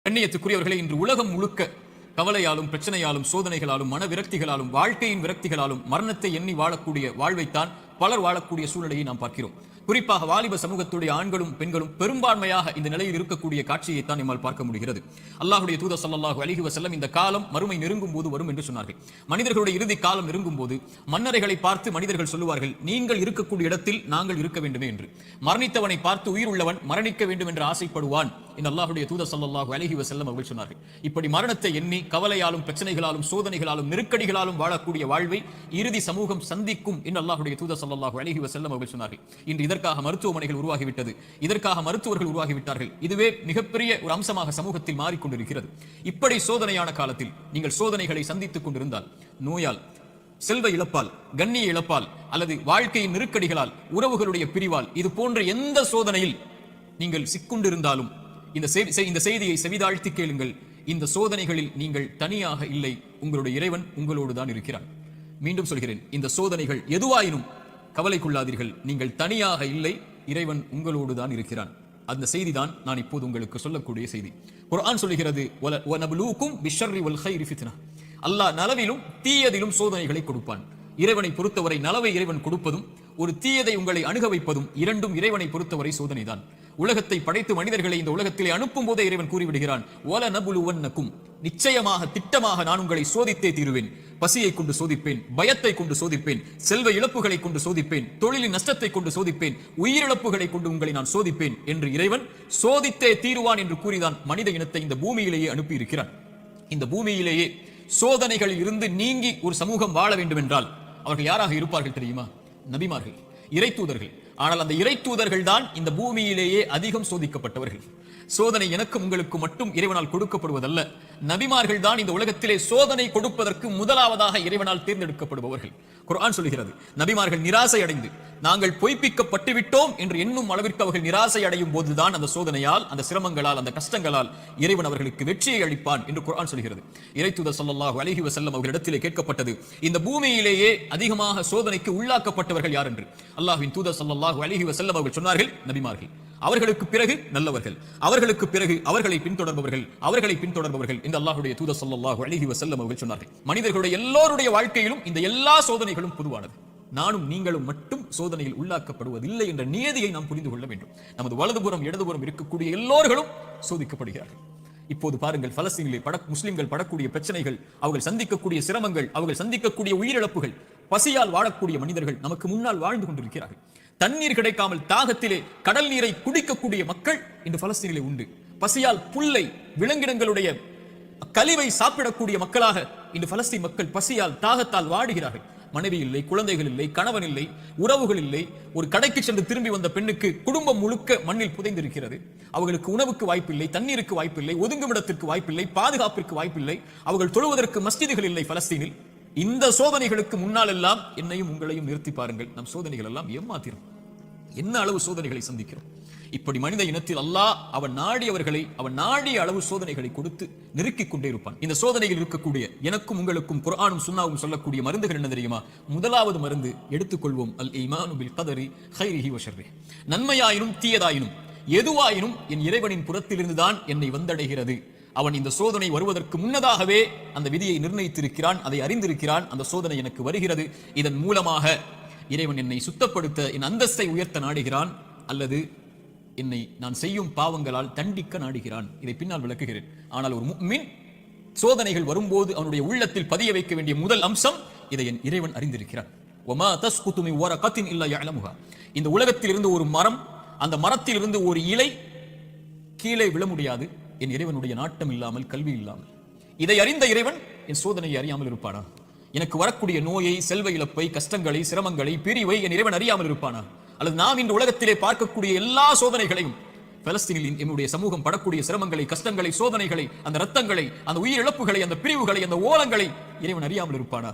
கண்ணியத்துக்குரியவர்களை, இன்று உலகம் முழுக்க கவலையாலும் பிரச்சனையாலும் சோதனைகளாலும் மன விரக்திகளாலும் வாழ்க்கையின் விரக்திகளாலும் மரணத்தை எண்ணி வாழக்கூடிய வாழ்வைத்தான் பலர் வாழக்கூடிய சூழ்நிலையை நாம் பார்க்கிறோம். குறிப்பாக வாலிப சமூகத்துடைய ஆண்களும் பெண்களும் பெரும்பான்மையாக இந்த நிலையில் இருக்கக்கூடிய காட்சியைத்தான் நம்மால் பார்க்க முடிகிறது. அல்லாஹ்வுடைய தூதர் ஸல்லல்லாஹு அலைஹி வஸல்லம் இந்த காலம் மறுமை நெருங்கும் போது வரும் என்று சொன்னார்கள். மனிதர்களுடைய இறுதி காலம் நெருங்கும் போது மன்னரைகளை பார்த்து மனிதர்கள் சொல்லுவார்கள், நீங்கள் இருக்கக்கூடிய இடத்தில் நாங்கள் இருக்க வேண்டுமே என்று. மரணித்தவனை பார்த்து உயிர் உள்ளவன் மரணிக்க வேண்டும் என்று ஆசைப்படுவான் என்று அல்லாஹ்வுடைய தூதர் ஸல்லல்லாஹு அலைஹி வஸல்லம் அவர்கள் சொன்னார்கள். இப்படி மரணத்தை எண்ணி கவலையாலும் பிரச்சனைகளாலும் சோதனைகளாலும் நெருக்கடிகளாலும் வாழக்கூடிய வாழ்வை இறுதி சமூகம் சந்திக்கும் என்று அல்லாஹ்வுடைய தூதர் ஸல்லல்லாஹு அலைஹி வஸல்லம் அவர்கள் சொன்னார்கள். இன்று இதற்காக மருத்துவமனைகள் உருவாகிவிட்டது, இதற்காக மருத்துவர்கள் உருவாகிவிட்டார்கள். இதுவே மிகப்பெரிய ஒரு அம்சமாக சமூகத்தில் மாறிக்கொண்டிருக்கிறது. இப்படி சோதனையான காலத்தில் நீங்கள் சோதனைகளை சந்தித்துக் கொண்டிருந்தால், நோயால், செல்வ இழப்பால், கண்ணிய இழப்பால் அல்லது வாழ்க்கையின் நெருக்கடிகளால், உறவுகளுடைய பிரிவால், இது போன்ற எந்த சோதனையில் நீங்கள் சிக்குண்டிருந்தாலும் இந்த செய்தியை செவிதாழ்த்தி கேளுங்கள். இந்த சோதனைகளில் நீங்கள் தனியாக இல்லை, உங்களுடைய இறைவன் உங்களோடு தான் இருக்கிறான். மீண்டும் சொல்கிறேன், இந்த சோதனைகள் எதுவாயினும் கவலை கொள்ளாதீர்கள், நீங்கள் தனியாக இல்லை, இறைவன் உங்களோடு தான் இருக்கிறான். அந்த செய்தி தான் நான் இப்போது உங்களுக்கு சொல்லக்கூடிய செய்தி. குர்ஆன் சொல்கிறது, வனப்லூக்கும் பிஷ்ஷர்ரி வல் கைரி ஃபித்னா. அல்லாஹ் நலவிலும் தீயதிலும் சோதனைகளை கொடுப்பான். இறைவனை பொறுத்தவரை நலவை இறைவன் கொடுப்பதும் ஒரு தீயதை உங்களை அணுக வைப்பதும் இரண்டும் இறைவனை பொறுத்தவரை சோதனைதான். உலகத்தை படைத்து மனிதர்களை இந்த உலகத்திலே அனுப்பும் போதே இறைவன் கூறிவிடுகிறான், வலனப்லுவன்னக்கும், நிச்சயமாக திட்டமாக நான் உங்களை சோதித்தே தீருவேன். பசியை கொண்டு சோதிப்பேன், பயத்தை கொண்டு சோதிப்பேன், செல்வ இழப்புகளை கொண்டு சோதிப்பேன், தொழிலின் நஷ்டத்தை கொண்டு சோதிப்பேன், உயிரிழப்புகளை கொண்டு உங்களை நான் சோதிப்பேன் என்று இறைவன் சோதித்தே தீருவான் என்று கூறிதான் மனித இனத்தை இந்த பூமியிலேயே அனுப்பி இருக்கிறான். இந்த பூமியிலேயே சோதனைகளில் இருந்து நீங்கி ஒரு சமூகம் வாழ வேண்டும் என்றால் அவர்கள் யாராக இருப்பார்கள் தெரியுமா? நபிமார்கள், இறை தூதர்கள். ஆனால் அந்த இறை தூதர்கள் தான் இந்த பூமியிலேயே அதிகம் சோதிக்கப்பட்டவர்கள். சோதனை எனக்கும் உங்களுக்கு மட்டும் இறைவனால் கொடுக்கப்படுவதல்ல, நபிமார்கள் தான் இந்த உலகத்திலே சோதனை கொடுப்பதற்கு முதலாவதாக இறைவனால் தேர்ந்தெடுக்கப்படுபவர்கள். குர்ஆன் சொல்கிறது, நபிமார்கள் நிராசை அடைந்து நாங்கள் பொய்ப்பிக்கப்பட்டு விட்டோம் என்று எண்ணும் அளவிற்கு அவர்கள் நிராசை அடையும் போதுதான் அந்த சோதனையால், அந்த சிரமங்களால், அந்த கஷ்டங்களால் இறைவன் அவர்களுக்கு வெற்றியை அளிப்பான் என்று குர்ஆன் சொல்கிறது. இறைத்தூதர் ஸல்லல்லாஹு அலைஹி வஸல்லம் அவர்களிடத்திலே கேட்கப்பட்டது, இந்த பூமியிலேயே அதிகமாக சோதனைக்கு உள்ளாக்கப்பட்டவர்கள் யார் என்று. அல்லாஹ்வின் தூதர் ஸல்லல்லாஹு அலைஹி வஸல்லம் அவர்கள் சொன்னார்கள், நபிமார்கள். அவர்களுக்கு பிறகு நல்லவர்கள், அவர்களுக்கு பிறகு அவர்களை பின்தொடர்பவர்கள் என்று அல்லாஹ்வுடைய தூதர் ஸல்லல்லாஹு அலைஹி வஸல்லம் அவர்கள் சொன்னார்கள். மனிதர்களுடைய எல்லோருடைய வாழ்க்கையிலும் இந்த எல்லா சோதனைகளும் பொதுவானது. நானும் நீங்களும் மட்டும் சோதனையில் உள்ளாக்கப்படுவதில்லை என்ற நியதியை நாம் புரிந்து கொள்ள வேண்டும். நமது வலதுபுறம் இடதுபுறம் இருக்கக்கூடிய எல்லோர்களும் சோதிக்கப்படுகிறார்கள். இப்போது பாருங்கள், பலஸ்தீனிலே முஸ்லிம்கள் படக்கூடிய பிரச்சனைகள், அவர்கள் சந்திக்கக்கூடிய சிரமங்கள், அவர்கள் சந்திக்கக்கூடிய உயிரிழப்புகள். பசியால் வாழக்கூடிய மனிதர்கள் நமக்கு முன்னால் வாழ்ந்து கொண்டிருக்கிறார்கள். தண்ணீர் கிடைக்காமல் தாகத்திலே கடல் நீரை குடிக்கக்கூடிய மக்கள் இன்று பலஸ்தீனிலே உண்டு. பசியால் புல்லை, விலங்கினங்களுடைய கழிவை சாப்பிடக்கூடிய மக்களாக இன்று பலஸ்தீன் மக்கள் பசியால் தாகத்தால் வாடுகிறார்கள். மனைவி இல்லை, குழந்தைகள் இல்லை, கணவன் இல்லை, உறவுகள் இல்லை. ஒரு கடைக்கு சென்று திரும்பி வந்த பெண்ணுக்கு குடும்பம் முழுக்க மண்ணில் புதைந்திருக்கிறது. அவர்களுக்கு உணவுக்கு வாய்ப்பில்லை, தண்ணீருக்கு வாய்ப்பில்லை, ஒதுங்குமிடத்திற்கு வாய்ப்பில்லை, பாதுகாப்பிற்கு வாய்ப்பில்லை. அவர்கள் தொழுவதற்கு மஸ்ஜிதுகள் இல்லை பலஸ்தீனில். இந்த சோதனைகளுக்கு முன்னால் எல்லாம் என்னையும் உங்களையும் நிறுத்தி பாருங்கள், நம் சோதனைகள் எல்லாம் ஏமாத்திரும். என்ன அளவு சோதனைகளை சந்திக்கிறோம். இப்படி மனித இனத்தில் அல்லாஹ் அவன் நாடியவர்களை, அவன் நாடிய அளவு சோதனைகளை கொடுத்து நெருக்கிக் கொண்டே இருப்பான். இந்த சோதனையில் இருக்கக்கூடிய எனக்கும் உங்களுக்கும் குர்ஆனும் சுன்னாவும் சொல்லக்கூடிய மருந்துகள் என்ன தெரியுமா? முதலாவது மருந்து எடுத்துக்கொள்வோம், அல் ஈமானு பில் கதரி கைரிஹி வ ஷர்ரிஹி. நன்மையாயினும் தீயதாயினும் எதுவாயினும் என் இறைவனின் புறத்திலிருந்து தான் என்னை வந்தடைகிறது. அவன் இந்த சோதனை வருவதற்கு முன்னதாகவே அந்த விதியை நிர்ணயித்திருக்கிறான், அதை அறிந்திருக்கிறான். அந்த சோதனை எனக்கு வருகிறது, இதன் மூலமாக இறைவன் என்னை சுத்தப்படுத்த, என் அந்தஸ்தை உயர்த்த நாடுகிறான், அல்லது என்னை நான் செய்யும் பாவங்களால் தண்டிக்க நாடுகிறான். இதை பின்னால் விளக்குகிறேன். ஆனால் ஒரு முஃமின் சோதனைகள் வரும்போது அவனுடைய உள்ளத்தில் பதிய வைக்க வேண்டிய முதல் அம்சம், இதை என் இறைவன் அறிந்திருக்கிறான். வமா தஸ்குது மின் வரகத்தின் இல்லா யஅலமுஹா. இந்த உலகத்தில் இருந்து ஒரு மரம், அந்த மரத்தில் இருந்து ஒரு இலை கீழே விழ முடியாது, என் இறைவனுடைய நாட்டம் இல்லாமல், கல்வி இல்லாமல். இதை அறிந்த இறைவன் என் சோதனையை அறியாமல் இருப்பானா? எனக்கு வரக்கூடிய நோயை, செல்வ இழப்பை, கஷ்டங்களை, சிரமங்களை, பிரிவை என் இறைவன் அறியாமல் இருப்பானா? அல்லது நாம் இந்த உலகத்திலே பார்க்கக்கூடிய எல்லா சோதனைகளையும், பலஸ்தீனில் என்னுடைய சமூகம் படக்கூடிய சிரமங்களை, கஷ்டங்களை, சோதனைகளை, அந்த ரத்தங்களை, அந்த உயிரிழப்புகளை, அந்த பிரிவுகளை, அந்த ஓலங்களை இறைவன் அறியாமல் இருப்பானா?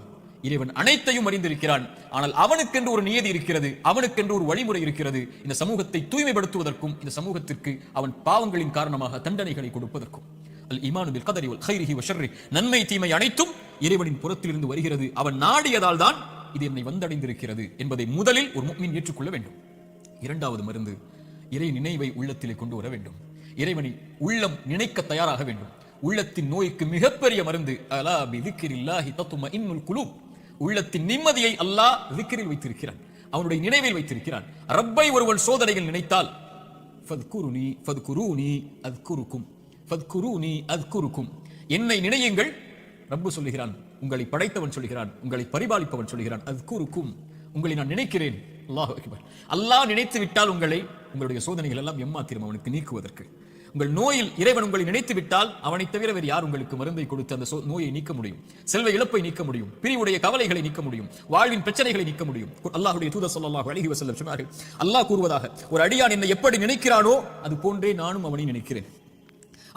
இறைவன் அனைத்தையும் அறிந்திருக்கிறான். ஆனால் அவனுக்கென்று ஒரு நியதி இருக்கிறது, அவனுக்கென்று ஒரு வழிமுறை இருக்கிறது. இந்த சமூகத்தை தூய்மைப்படுத்துவதற்கும், இந்த சமூகத்திற்கு அவன் பாவங்களின் காரணமாக தண்டனைகளை கொடுப்பதற்கும். அல் ஈமானு பில் கதரி வல் கைரிஹி வ ஷர்ரிஹி. நன்மை தீமை அனைத்தும் இறைவனின் புறத்திலிருந்து வருகிறது, அவன் நாடியதால் தான் இது என்னை வந்தடைந்திருக்கிறது என்பதை முதலில் ஒரு முஃமின் ஏற்றுக்கொள்ள வேண்டும். இரண்டாவது மருந்து, இறை நினைவை உள்ளத்திலே கொண்டு வர வேண்டும். இறைவனை உள்ளம் நினைக்க தயாராக வேண்டும். உள்ளத்தின் நோய்க்கு மிகப்பெரிய மருந்து அலா பிதிக்ரில்லாஹி தத்மஇன்னுல் குலூப். உள்ளத்தின் நிம்மதியை அல்லாஹ் திக்ரில் வைத்திருக்கிறான், அவனுடைய நினைவில் வைத்திருக்கிறான். ரப்பை ஒருவன் சோதனையில் நினைத்தால் ஃபத்குருனி ஃபத்குரூனி அத்குருக்கும், ஃபத்குரூனி அத்குருக்கும், என்னை நினையுங்கள். ரப்பு சொல்லுகிறான், உங்களை படைத்தவன் சொல்லுகிறான், உங்களை பரிபாலிப்பவன் சொல்லுகிறான், அத்குருக்கும், உங்களை நான் நினைக்கிறேன். அல்லாஹ் அக்பர். அல்லாஹ் நினைத்து விட்டால் உங்களுடைய சோதனைகள் எல்லாம் எம்மாத்திரம் அவனுக்கு நீக்குவதற்கு. உங்கள் நோயில் இறைவன் உங்களை நினைத்து விட்டால் அவனை தவிர வேறு யார் உங்களுக்கு மருந்தை கொடுத்து அந்த நோயை நீக்க முடியும்? செல்வ இழப்பை நீக்க முடியும், பிரிவுடைய கவலைகளை நீக்க முடியும், வாழ்வின் பிரச்சனைகளை நீக்க முடியும். அல்லாஹ்வுடைய தூதர் ஸல்லல்லாஹு அலைஹி வஸல்லம் சொன்னார்கள், அல்லாஹ் கூறுவதாக, ஒரு அடியான் என்னை எப்படி நினைக்கிறானோ அது போன்றே நானும் அவனை நினைக்கிறேன்.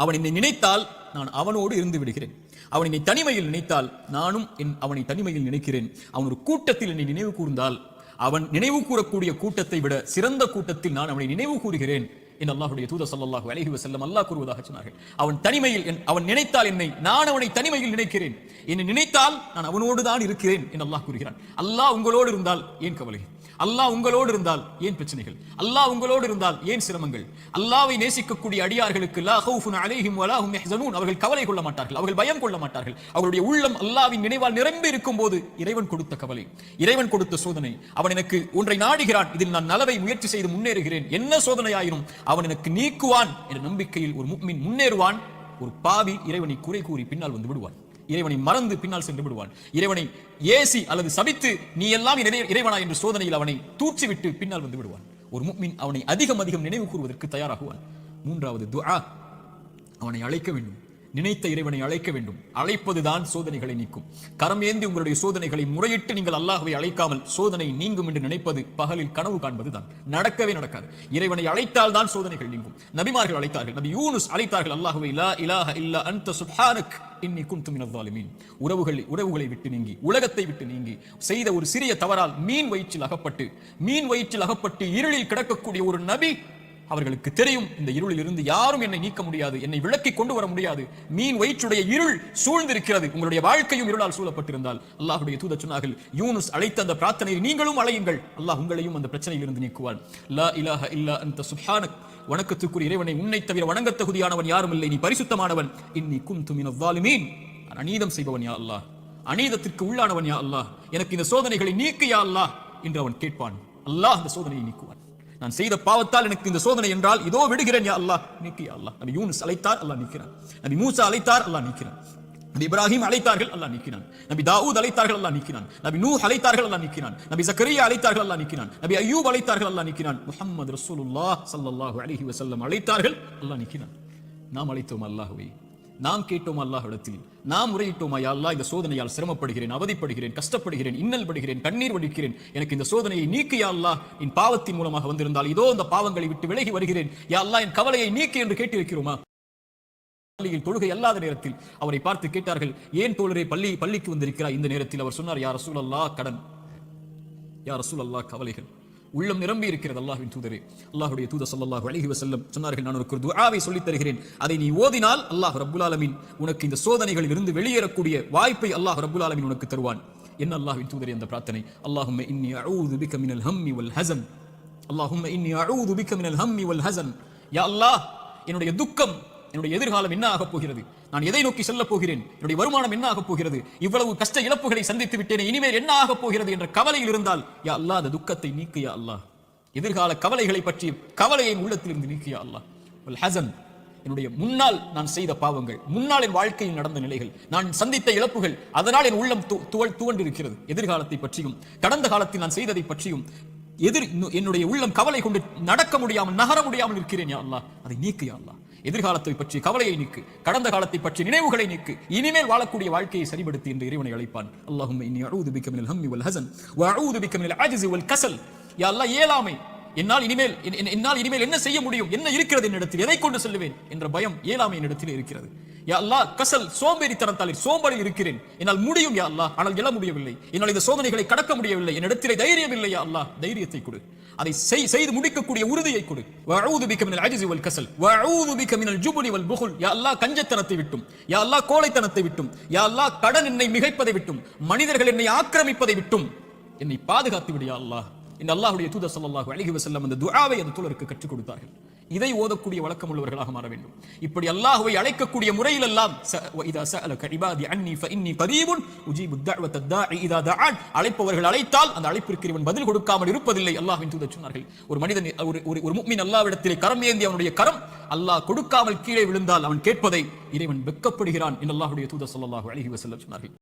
அவன் என்னை நினைத்தால் நான் அவனோடு இருந்து விடுகிறேன். அவன் என்னை தனிமையில் நினைத்தால் நானும் அவனை தனிமையில் நினைக்கிறேன். அவன் ஒரு கூட்டத்தில் என்னை நினைவு கூர்ந்தால் அவன் நினைவு கூறக்கூடிய கூட்டத்தை விட சிறந்த கூட்டத்தில் நான் அவனை நினைவு கூறுகிறேன் என்று அல்லாஹ்வுடைய தூதர் ஸல்லல்லாஹு அலைஹி வஸல்லம் அல்லாஹ் கூறுவதாக சொன்னார்கள். அவன் தனிமையில் அவன் நினைத்தால் என்னை, நான் அவனை தனிமையில் நினைக்கிறேன். என்னை நினைத்தால் நான் அவனோடு தான் இருக்கிறேன் என்று அல்லாஹ் கூறுகிறான். அல்லாஹ் உங்களோடு இருந்தால் ஏன் கவலை? அல்லாஹ் உங்களோடு இருந்தால் ஏன் பிரச்சனைகள்? அல்லாஹ் உங்களோடு இருந்தால் ஏன் சிரமங்கள்? அல்லாஹ்வை நேசிக்கக்கூடிய அடியார்களுக்கு லா ஹவுஃபுன் அலைஹிம் வலா ஹும் யஹ்ஸனூன், அவர்கள் கவலை கொள்ள மாட்டார்கள், அவர்கள் பயம் கொள்ள மாட்டார்கள். அவருடைய உள்ளம் அல்லாஹ்வின் நினைவால் நிரம்பி இருக்கும் போது இறைவன் கொடுத்த கவலை, இறைவன் கொடுத்த சோதனை, அவன் எனக்கு ஒன்றை நாடுகிறான், இதில் நான் நலவை முயற்சி செய்து முன்னேறுகிறேன், என்ன சோதனையாயினும் அவன் எனக்கு நீக்குவான் என்ற நம்பிக்கையில் ஒரு முஃமின் முன்னேறுவான். ஒரு பாவி இறைவனை குறை கூறி பின்னால் வந்து விடுவான், இறைவனை மறந்து பின்னால் சென்று விடுவான். இறைவனை ஏசி அல்லது சபித்து நீ எல்லாம் இறைவனா என்று சோதனையில் அவனை தூற்றி விட்டு பின்னால் வந்து விடுவான். ஒரு முஃமின் அவனை அதிகம் நினைவு கூறுவதற்கு தயாராகுவான். மூன்றாவது துஆ, அவனை அழைக்க வேண்டும், நினைத்த இறைவனை அழைக்க வேண்டும். அழைப்பதுதான் சோதனைகளை நீக்கும். கரம் ஏந்தி உங்களுடைய சோதனைகளை முறையிட்டு நீங்கள் அல்லாஹ்வை அழைக்காமல் சோதனை நீங்கும் என்று நினைப்பது பகலில் கனவு காண்பதுதான், நடக்கவே நடக்காது. இறைவனை அழைத்தால் தான் சோதனைகள் நீங்கும். நபிமார்கள் அழைத்தார்கள், நபி யூனுஸ் அழைத்தார்கள் அல்லாஹ்வை, லா இலாஹ இல்லா அன்த சுப்ஹானக் இன்னி குன்து மினல் ஸாலிமீன். உறவுகளை விட்டு நீங்கி, உலகத்தை விட்டு நீங்கி, செய்த ஒரு சிறிய தவறால் மீன் வயிற்றில் அகப்பட்டு இருளில் கிடக்கக்கூடிய ஒரு நபி, அவர்களுக்கு தெரியும் இந்த இருளில் இருந்து யாரும் என்னை நீக்க முடியாது, என்னை விளக்கி கொண்டு வர முடியாது, மீன் வயிற்றுடைய இருள் சூழ்ந்திருக்கிறது, உங்களுடைய வாழ்க்கையும் இருளால் சூழப்பட்டிருந்தால். அல்லாஹ்வுடைய தூதர் சொன்னார்கள், யூனுஸ் அழைத்த அந்த பிரார்த்தனையை நீங்களும் அழையுங்கள், அல்லாஹ் உங்களையும் அந்த பிரச்சனையில் இருந்து நீக்குவான். லா இலாஹ இல்லா அன்த சுப்ஹானக், வணக்கத்துக்குரிய இறைவனை, உன்னை தவிர வணங்கத் தகுதியானவன் யாரும் இல்லை, நீ பரிசுத்தமானவன். இன்னி குன்து மினல் ஸாலிமீன், அநீதம் செய்பவன் யா அல்லாஹ், அநீதத்திற்கு உள்ளானவன் யா அல்லாஹ், எனக்கு இந்த சோதனைகளை நீக்கு யா அல்லாஹ் என்று அவன் கேட்பான். அல்லாஹ் அந்த சோதனையை நீக்குவான். நான் செய்த பாவத்தால் எனக்கு இந்த சோதனை என்றால் இதோ விடுகிறேன் யா அல்லாஹ், நீக்கு யா அல்லாஹ். நபி யூனுஸ் அழைத்தார், அல்லாஹ் நீக்கிறான். நபி மூசா அழைத்தார், அல்லாஹ் நீக்கிறான். நபி இப்ராஹிம் அழைத்தார்கள், அல்லாஹ் நீக்கினான். நபி தாவூத் அழைத்தார்கள், அல்லாஹ் நீக்கினான். நபி நூஹ் அழைத்தார்கள், அல்லாஹ் நீக்கினான். நபி ஜக்கரியா அழைத்தார்கள், அல்லாஹ் நீக்கினான். நபி அய்யூப் அழைத்தார்கள், அல்லாஹ் நீக்கினான். முஹம்மது ரசூலுல்லாஹ் ஸல்லல்லாஹு அலைஹி வஸல்லம் அழைத்தார்கள், அல்லாஹ் நீக்கினான். நாம் அழைத்தோம் அல்லாஹ்வை, நாம் கேட்டோம் அல்லாஹ்விடத்தில், நாம் முறையிட்டோமா, யா அல்லாஹ் இந்த சோதனையால் சிரமப்படுகிறேன், அவதிப்படுகிறேன், கஷ்டப்படுகிறேன், இன்னல் படுகிறேன், கண்ணீர் வடிக்கிறேன், எனக்கு இந்த சோதனையை நீக்கு யா அல்லாஹ், என் பாவத்தின் மூலமாக வந்திருந்தால் இதோ இந்த பாவங்களை விட்டு விலகி வருகிறேன் யா அல்லாஹ், என் கவலையை நீக்கு என்று கேட்டிருக்கிறோமா? பள்ளியில் தொழுகை அல்லாத நேரத்தில் அவரை பார்த்து கேட்டார்கள், ஏன் தோழரே பள்ளிக்கு வந்திருக்கிறார் இந்த நேரத்தில்? அவர் சொன்னார், யா ரசூலல்லாஹ் கடன், யா ரசூலல்லாஹ் கவலைகள், உள்ளம் நிரம்பி இருக்கிறது அல்லாஹ்வின் தூதரே. அல்லாஹ்வுடைய தூதர் ஸல்லல்லாஹு அலைஹி வஸல்லம் சொன்னார்கள், நான் ஒரு துஆவை சொல்லித் தருகிறேன், அதை நீ ஓதினால் அல்லாஹ் ரப்புல் ஆலமீன் உனக்கு இந்த சோதனைகளில் இருந்து வெளியேறக்கூடிய வாய்ப்பை அல்லாஹ் ரப்புல் ஆலமீன் உனக்கு தருவான். என்ன அல்லாஹ்வின் தூதரே அந்த பிரார்த்தனை? அல்லாஹும்ம இன்னி அஊது பிக மினல் ஹம்மி வல் ஹஸன், அல்லாஹும்ம இன்னி அஊது பிக மினல் ஹம்மி வல் ஹஸன். யா அல்லாஹ், என்னுடைய துக்கம், என்னுடைய எதிர்காலம் என்ன ஆகப் போகிறது, நான் எதை நோக்கி செல்ல போகிறேன், என்னுடைய வருமானம் என்ன ஆகப் போகிறது, இவ்வளவு கஷ்ட இழப்புகளை சந்தித்து விட்டேனே, இனிமேல் என்ன ஆகப் போகிறது என்ற கவலையில் இருந்தால் யா அல்லாஹ் அந்த துக்கத்தை நீக்கு யா அல்லாஹ். எதிர்கால கவலைகளை பற்றி கவலையை உள்ளத்திலிருந்து நீக்கு யா அல்லாஹ். வல் ஹஸன், என்னுடைய முன்னால் நான் செய்த பாவங்கள், முன்னால் என் வாழ்க்கையில் நடந்த நிலைகள், நான் சந்தித்த இழப்புகள், அதனால் என் உள்ளம் துவண்டிருக்கிறது. எதிர்காலத்தை பற்றியும் கடந்த காலத்தில் நான் செய்ததை பற்றியும் என்னுடைய உள்ளம் கவலை கொண்டு நடக்க முடியாமல், நகர முடியாமல் இருக்கிறேன் யா அல்லாஹ், அதை நீக்கு யா அல்லாஹ். எதிர்காலத்தை பற்றி கவலையை நீக்கு, கடந்த காலத்தை பற்றி நினைவுகளை நீக்கு, இனிமேல் வாழக்கூடிய வாழ்க்கையை சரிபடுத்தி என்று இறைவனை அழைப்பான். அல்லாஹும்ம இன்னி அஊது பிக மினல் ஹம்மி வல் ஹஸன் வ அஊது பிக மினல் அஜ்ஸி வல் கஸல். யா அல்லாஹ், இயலாமை, என்னால் இனிமேல் என்ன செய்ய முடியும், என்ன இருக்கிறது என்னிடத்தில், எதை கொண்டு செல்லுவேன் என்ற பயம், இயலாமை என்னிடத்தில் இருக்கிறது. யா அல்லாஹ், கஸல், சோம்பேறித்தனத்தால் சோம்பலில் இருக்கிறேன், என்னால் முடியும் யா அல்லாஹ், ஆனால் எழ முடியவில்லை, என்னால் இந்த சோதனைகளை கடக்க முடியவில்லை, என்னிடத்தில் தைரியம் இல்லை யா அல்லாஹ், தைரியத்தை கொடு, அதை செய்து முடிக்கக்கூடிய உறுதியை கொடு. வஅஊது பிக மினல் அஜ்ஸி வல் கஸல் வஅஊது பிக மினல் ஜுப்னி வல் புகுல். யா அல்லாஹ், கஞ்சத்தனத்தை விட்டும், யா அல்லாஹ் கோழைத்தனத்தை விட்டும், யா அல்லாஹ் கடன் என்னை மிகைப்பதை விட்டும், மனிதர்கள் என்னை ஆக்கிரமிப்பதை விட்டும் என்னை பாதுகாத்து விடு யா அல்லாஹ். இந்த அல்லாஹ்வுடைய தூதர் ஸல்லல்லாஹு அலைஹி வஸல்லம் அந்த துஆவை அந்த தோழருக்கு கற்றுக் கொடுத்தார்கள். இதை ஓதக்கூடிய வழக்கம் உள்ளவர்களாக மாற வேண்டும். இப்படி அல்லாஹ்வை அழைக்கக்கூடிய முறையில் எல்லாம் இதா சஅலக இபாதி அன்னி ஃபஇன்னி கரீபுன் உஜீபு தஅவத தாஇ இதா தஆன், அழைப்பவர்கள் அழைத்தால் அந்த அழைப்பிற்கு இவன் பதில் கொடுக்காமல் இருப்பதில்லை. அல்லாஹ்வின் தூதர் சொன்னார்கள், ஒரு மனிதன் ஒரு முஃமின் அல்லாஹ்விடத்திலே கரம் ஏந்தி அவனுடைய கரம் அல்லாஹ் கொடுக்காமல் கீழே விழுந்தால் அவன் கேட்பதை இறைவன் வெட்கப்படுகிறான் என்று அல்லாஹ்வுடைய தூதர் ஸல்லல்லாஹு அலைஹி வஸல்லம் சொன்னார்கள்.